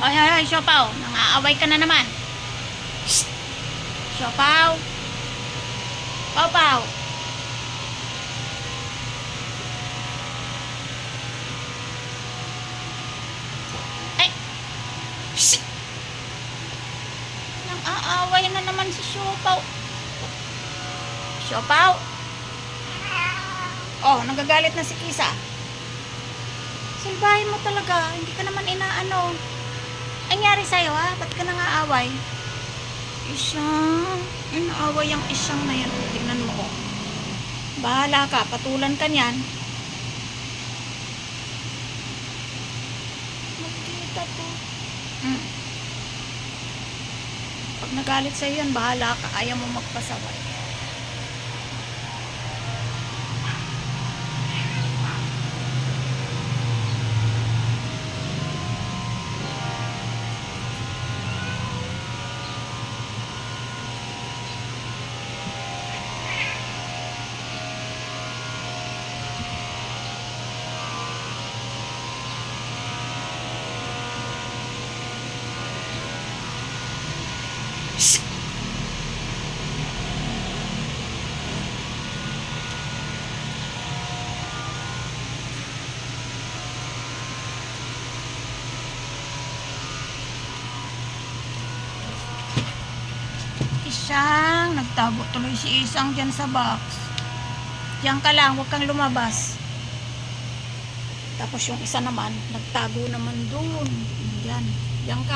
Hoy, hoy, hoy, Siopaw. Nangaaway ka na naman. Shh! Siopaw. Paw, paw. Ay! Shh! Nangaaway na naman si Siopaw. Siopaw. Oh, nagagalit na si Kisa. Salbahin mo talaga. Hindi ka naman inaano. Ay, nangyari sa'yo ha? Ba't ka nangaaway? Isang. Inaaway ang isang na yan. Tingnan mo ko. Bahala ka. Patulan ka niyan. Magkita to. Pag nagalit sa'yo yan, bahala ka. Ayaw mo magpasaway. Isang, nagtago tuloy si Isang dyan sa box. Diyan ka lang, huwag kang lumabas. Tapos yung isa naman, nagtago naman doon. Diyan, diyan ka.